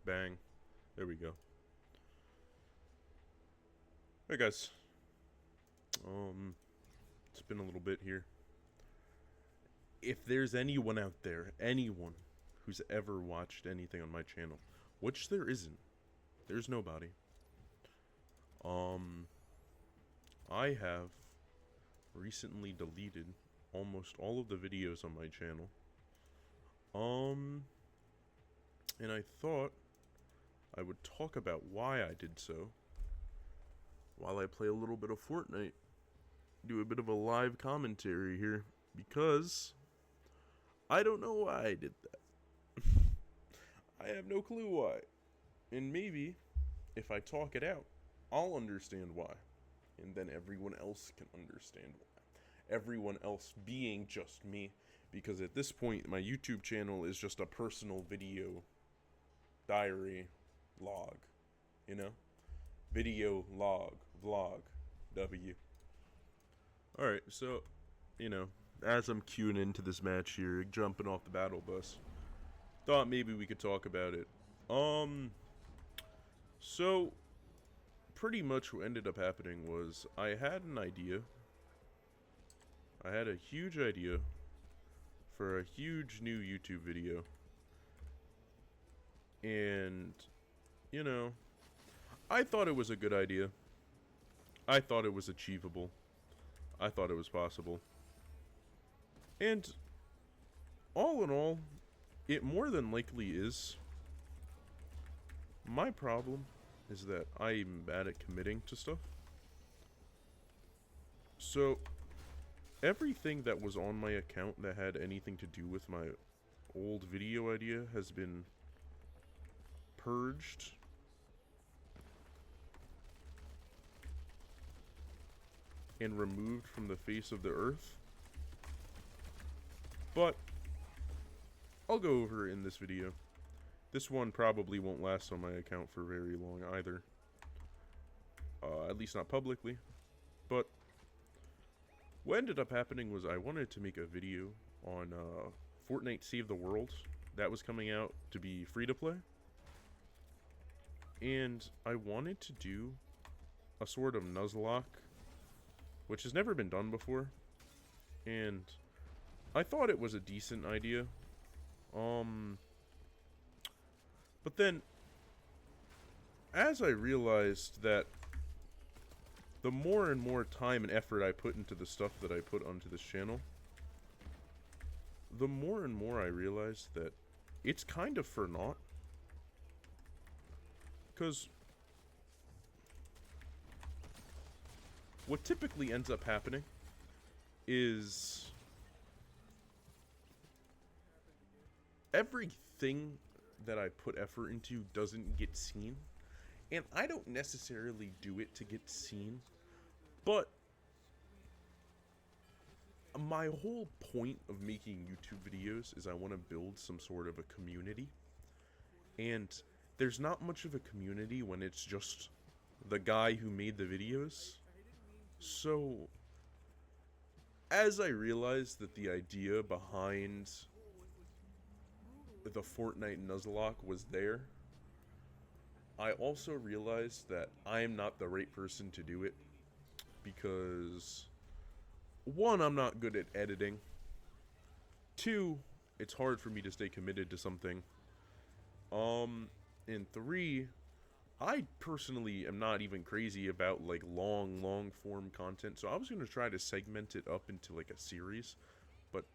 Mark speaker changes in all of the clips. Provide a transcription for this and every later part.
Speaker 1: Bang. There we go. Hey guys. It's been a little bit here. If there's anyone out there, anyone who's ever watched anything on my channel, which there isn't, there's nobody. I have recently deleted almost all of the videos on my channel. And I thought I would talk about why I did so while I play a little bit of Fortnite. Do a bit of a live commentary here, because I don't know why I did that. I have no clue why. And maybe, if I talk it out, I'll understand why. And then everyone else can understand why. Everyone else being just me. Because at this point, my YouTube channel is just a personal video diary log. You know? Video log. Vlog. W. Alright, so, as I'm queuing into this match here, jumping off the battle bus, thought maybe we could talk about it. So, pretty much what ended up happening was, I had an idea. I had a huge idea for a huge new YouTube video. And, I thought it was a good idea. I thought it was achievable. I thought it was possible. And all in all, it more than likely is. My problem is that I'm bad at committing to stuff. So, everything that was on my account that had anything to do with my old video idea has been purged. And removed from the face of the earth. But I'll go over it in this video. This one probably won't last on my account for very long either. At least not publicly. But what ended up happening was I wanted to make a video on Fortnite Save the World. That was coming out to be free to play. And I wanted to do a sort of Nuzlocke, which has never been done before, and I thought it was a decent idea. But then, as I realized that the more and more time and effort I put into the stuff that I put onto this channel, the more and more I realized that it's kind of for naught. Because what typically ends up happening is everything that I put effort into doesn't get seen. And I don't necessarily do it to get seen, but my whole point of making YouTube videos is I want to build some sort of a community. And there's not much of a community when it's just the guy who made the videos. So, as I realized that the idea behind the Fortnite Nuzlocke was there, I also realized that I am not the right person to do it. Because, one, I'm not good at editing. Two, it's hard for me to stay committed to something. And three, I personally am not even crazy about, like, long form content, so I was going to try to segment it up into, like, a series, but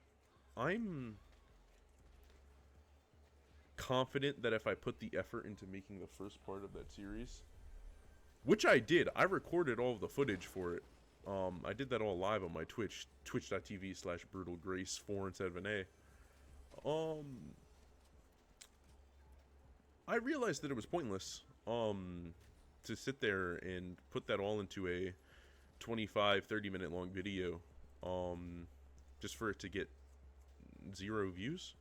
Speaker 1: I'm confident that if I put the effort into making the first part of that series, which I did, I recorded all of the footage for it. I did that all live on my Twitch, twitch.tv/brutalgrace4 instead of an A. I realized that it was pointless to sit there and put that all into a 25-30 minute long video just for it to get 0 views.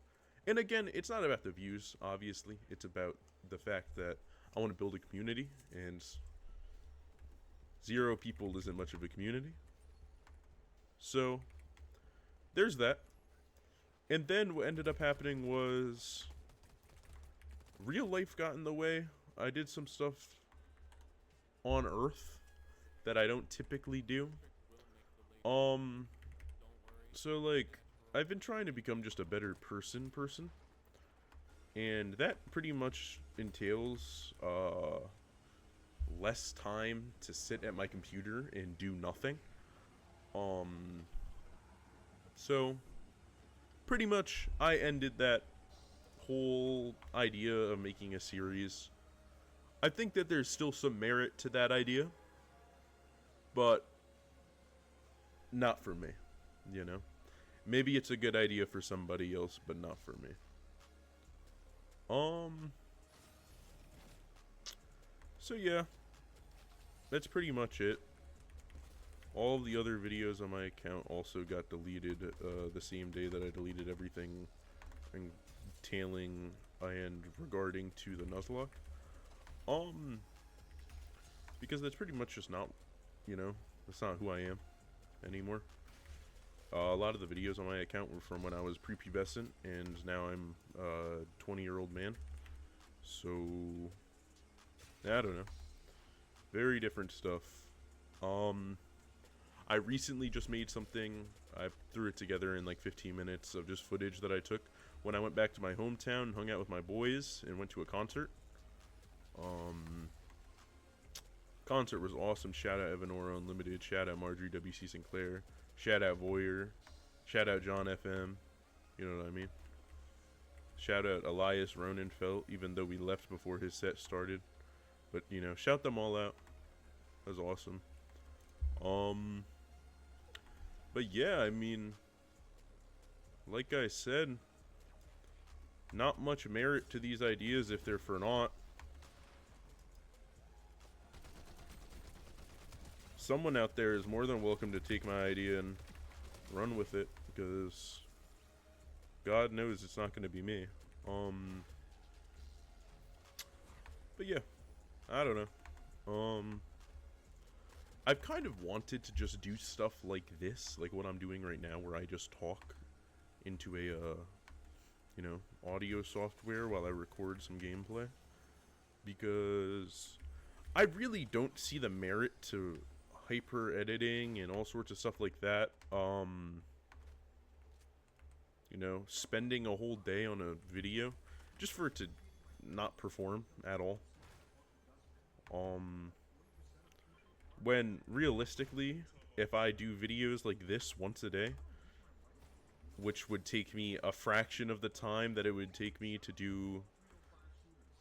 Speaker 1: And again, it's not about the views, obviously. It's about the fact that I want to build a community, and 0 people isn't much of a community. So there's that. And then what ended up happening was real life got in the way. I did some stuff on Earth that I don't typically do. So like, I've been trying to become just a better person, and that pretty much entails, less time to sit at my computer and do nothing. So, pretty much, I ended that whole idea of making a series. I think that there's still some merit to that idea, but not for me, you know? Maybe it's a good idea for somebody else, but not for me. So yeah, that's pretty much it. All of the other videos on my account also got deleted the same day that I deleted everything entailing and regarding to the Nuzlocke. Because that's pretty much just not, that's not who I am anymore. A lot of the videos on my account were from when I was prepubescent, and now I'm a 20-year-old man. So, I don't know. Very different stuff. I recently just made something. I threw it together in like 15 minutes of just footage that I took when I went back to my hometown and hung out with my boys and went to a concert. Concert was awesome. Shout out Evanora Unlimited. Shout out Marjorie W.C. Sinclair. Shout out Voyeur. Shout out John FM. You know what I mean? Shout out Elias Ronenfeld, even though we left before his set started. But, shout them all out. That was awesome. But yeah, I mean, like I said, not much merit to these ideas if they're for naught. Someone out there is more than welcome to take my idea and run with it, because God knows it's not going to be me. But yeah, I don't know. I've kind of wanted to just do stuff like this, like what I'm doing right now, where I just talk into a, audio software while I record some gameplay. Because I really don't see the merit to hyper editing and all sorts of stuff like that. Spending a whole day on a video just for it to not perform at all. When realistically, if I do videos like this once a day, which would take me a fraction of the time that it would take me to do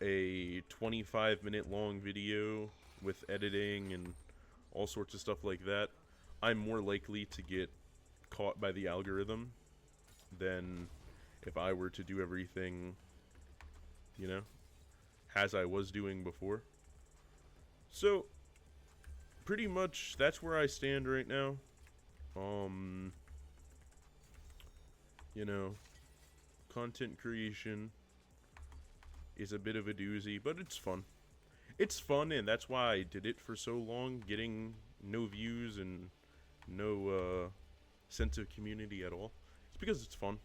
Speaker 1: a 25-minute long video with editing and all sorts of stuff like that, I'm more likely to get caught by the algorithm than if I were to do everything, as I was doing before. So, pretty much that's where I stand right now. Content creation is a bit of a doozy, but it's fun. It's fun, and that's why I did it for so long, getting no views and no sense of community at all. It's because it's fun.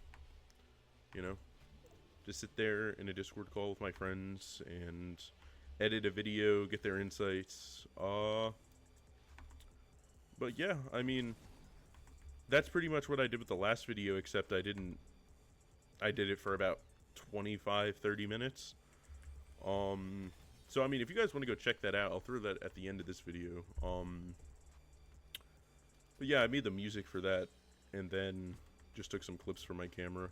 Speaker 1: Just sit there in a Discord call with my friends and edit a video, get their insights. But yeah, I mean, that's pretty much what I did with the last video, except I did it for about 25-30 minutes. So I mean, if you guys want to go check that out, I'll throw that at the end of this video. But yeah, I made the music for that, and then just took some clips from my camera.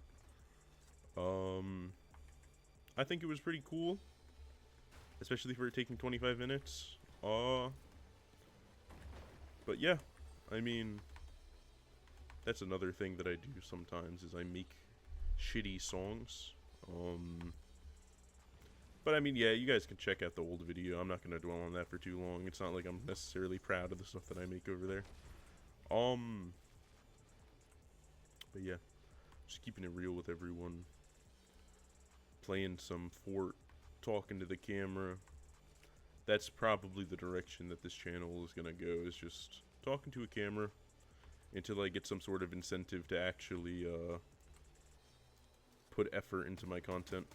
Speaker 1: I think it was pretty cool, especially for it taking 25 minutes. But yeah, I mean, that's another thing that I do sometimes, is I make shitty songs. But I mean, yeah, you guys can check out the old video. I'm not going to dwell on that for too long. It's not like I'm necessarily proud of the stuff that I make over there. But yeah, just keeping it real with everyone. Playing some Fort, talking to the camera. That's probably the direction that this channel is going to go, is just talking to a camera until I get some sort of incentive to actually put effort into my content.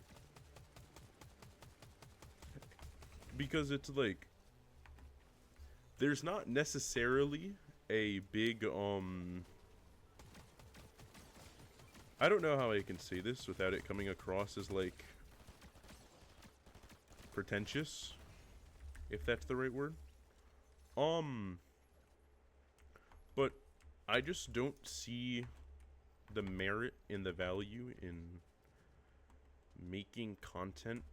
Speaker 1: Because it's like, there's not necessarily a big, I don't know how I can say this without it coming across as, like, pretentious, if that's the right word. But I just don't see the merit and the value in making content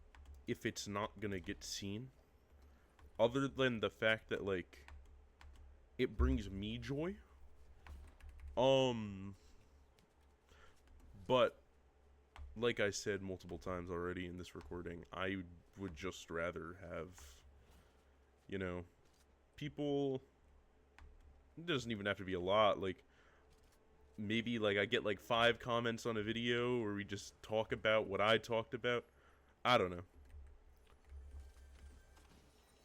Speaker 1: if it's not gonna get seen. Other than the fact that, like, it brings me joy. But, like I said multiple times already in this recording, I would just rather have, you know, people, it doesn't even have to be a lot, like, maybe, like, I get, like, 5 comments on a video where we just talk about what I talked about. I don't know.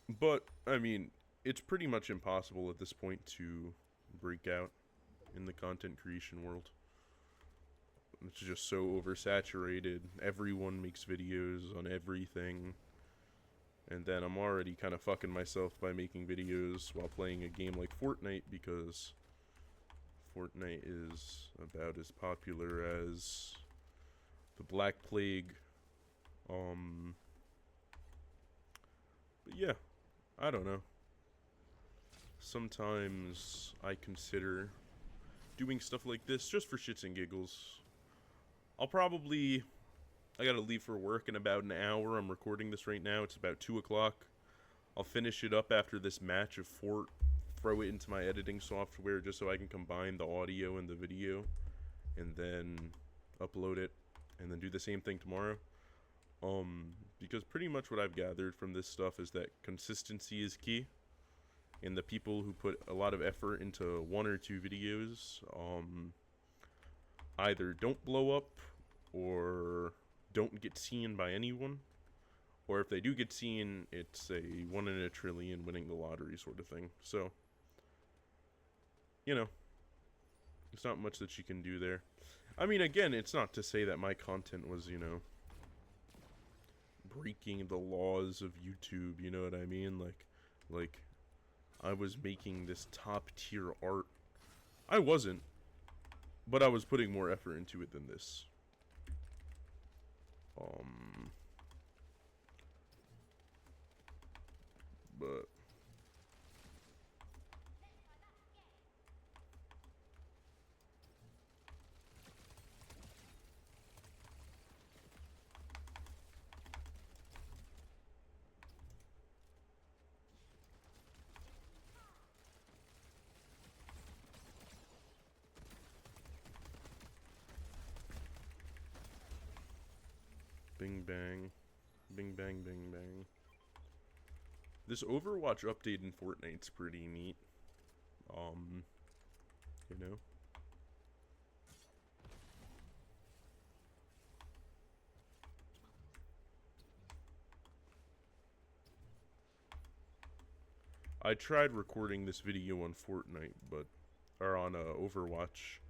Speaker 1: But, I mean, it's pretty much impossible at this point to break out in the content creation world. It's just so oversaturated. Everyone makes videos on everything. And then I'm already kind of fucking myself by making videos while playing a game like Fortnite, because Fortnite is about as popular as the Black Plague. But yeah, I don't know. Sometimes I consider doing stuff like this just for shits and giggles. I gotta leave for work in about an hour. I'm recording this right now. It's about 2 o'clock. I'll finish it up after this match of Fort, throw it into my editing software just so I can combine the audio and the video, and then upload it, and then do the same thing tomorrow. Because pretty much what I've gathered from this stuff is that consistency is key, and the people who put a lot of effort into 1 or 2 videos, either don't blow up, or don't get seen by anyone, or if they do get seen, it's a 1 in a trillion winning the lottery sort of thing. So, you know, there's not much that you can do there. I mean, again, it's not to say that my content was, you know, breaking the laws of YouTube, you know what I mean? Like, I was making this top tier art. I wasn't, but I was putting more effort into it than this. But bing bang, bing bang, bing bang. This Overwatch update in Fortnite's pretty neat. You know. I tried recording this video on Fortnite, or on Overwatch,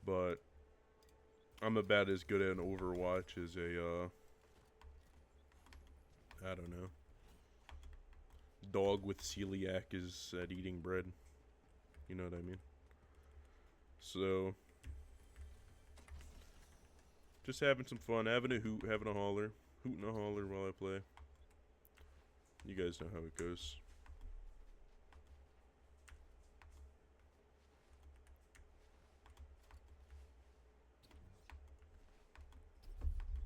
Speaker 1: but I'm about as good at an Overwatch as a, I don't know, dog with celiac is at eating bread. You know what I mean? So, just having some fun, having a hoot, having a holler, hooting a holler while I play. You guys know how it goes.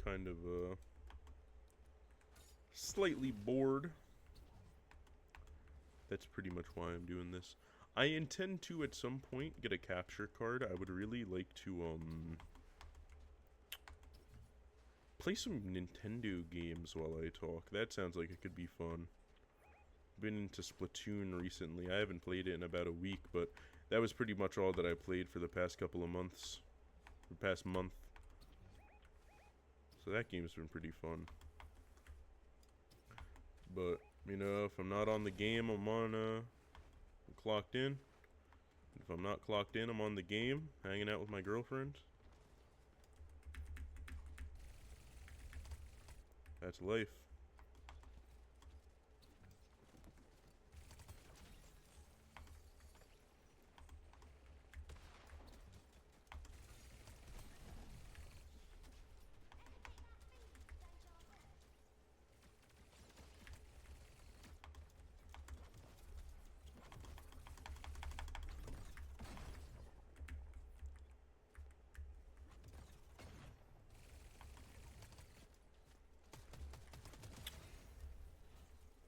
Speaker 1: Kind of, slightly bored. That's pretty much why I'm doing this. I intend to, at some point, get a capture card. I would really like to, play some Nintendo games while I talk. That sounds like it could be fun. Been into Splatoon recently. I haven't played it in about a week, but that was pretty much all that I played for the past couple of months. The past month. So that game's been pretty fun. But, you know, if I'm not on the game, I'm clocked in. If I'm not clocked in, I'm on the game, hanging out with my girlfriend. That's life.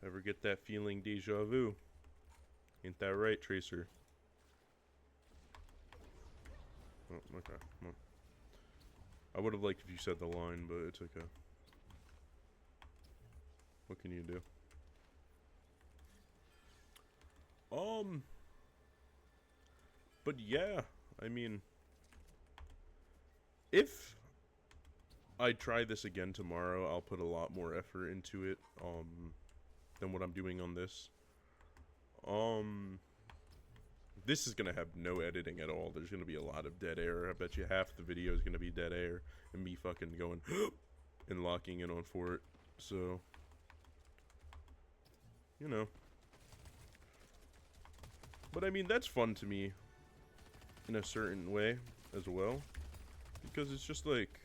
Speaker 1: Ever get that feeling deja vu? Ain't that right, Tracer? Oh, okay. Well, I would have liked if you said the line, but it's okay. What can you do? But yeah, I mean, if I try this again tomorrow, I'll put a lot more effort into it, than what I'm doing on this. This is gonna have no editing at all. There's gonna be a lot of dead air. I bet you half the video is gonna be dead air and me fucking going and locking in on Fort. So, you know. But I mean, that's fun to me in a certain way as well, because it's just like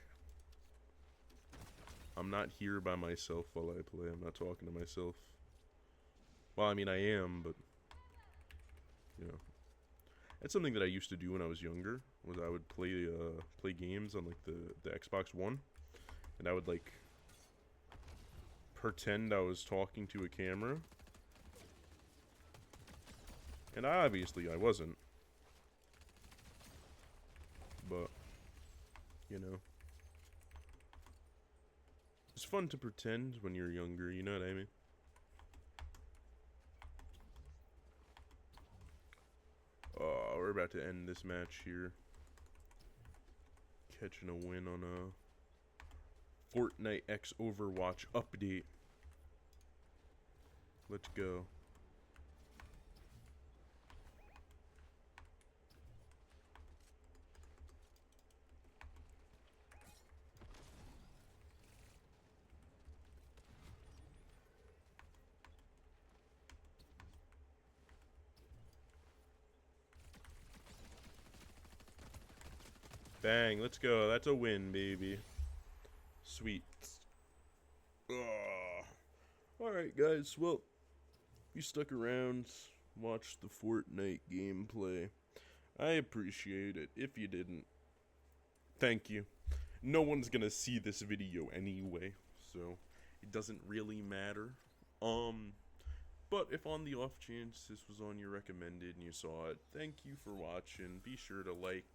Speaker 1: I'm not here by myself while I play. I'm not talking to myself. Well, I mean, I am, but you know. It's something that I used to do when I was younger. Was I would play games on like the Xbox One, and I would like pretend I was talking to a camera, and obviously I wasn't. But you know, it's fun to pretend when you're younger. You know what I mean? We're about to end this match here. Catching a win on a Fortnite X Overwatch update. Let's go. Bang, let's go. That's a win, baby. Sweet. Alright, guys. Well, you stuck around, watched the Fortnite gameplay. I appreciate it. If you didn't, thank you. No one's gonna see this video anyway, so it doesn't really matter. But if on the off chance this was on your recommended and you saw it, thank you for watching. Be sure to like,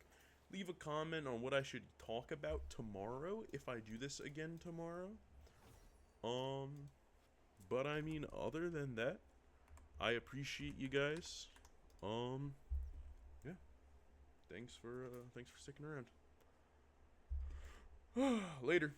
Speaker 1: leave a comment on what I should talk about tomorrow if I do this again tomorrow. But I mean, other than that, I appreciate you guys. Yeah. Thanks for sticking around. Later.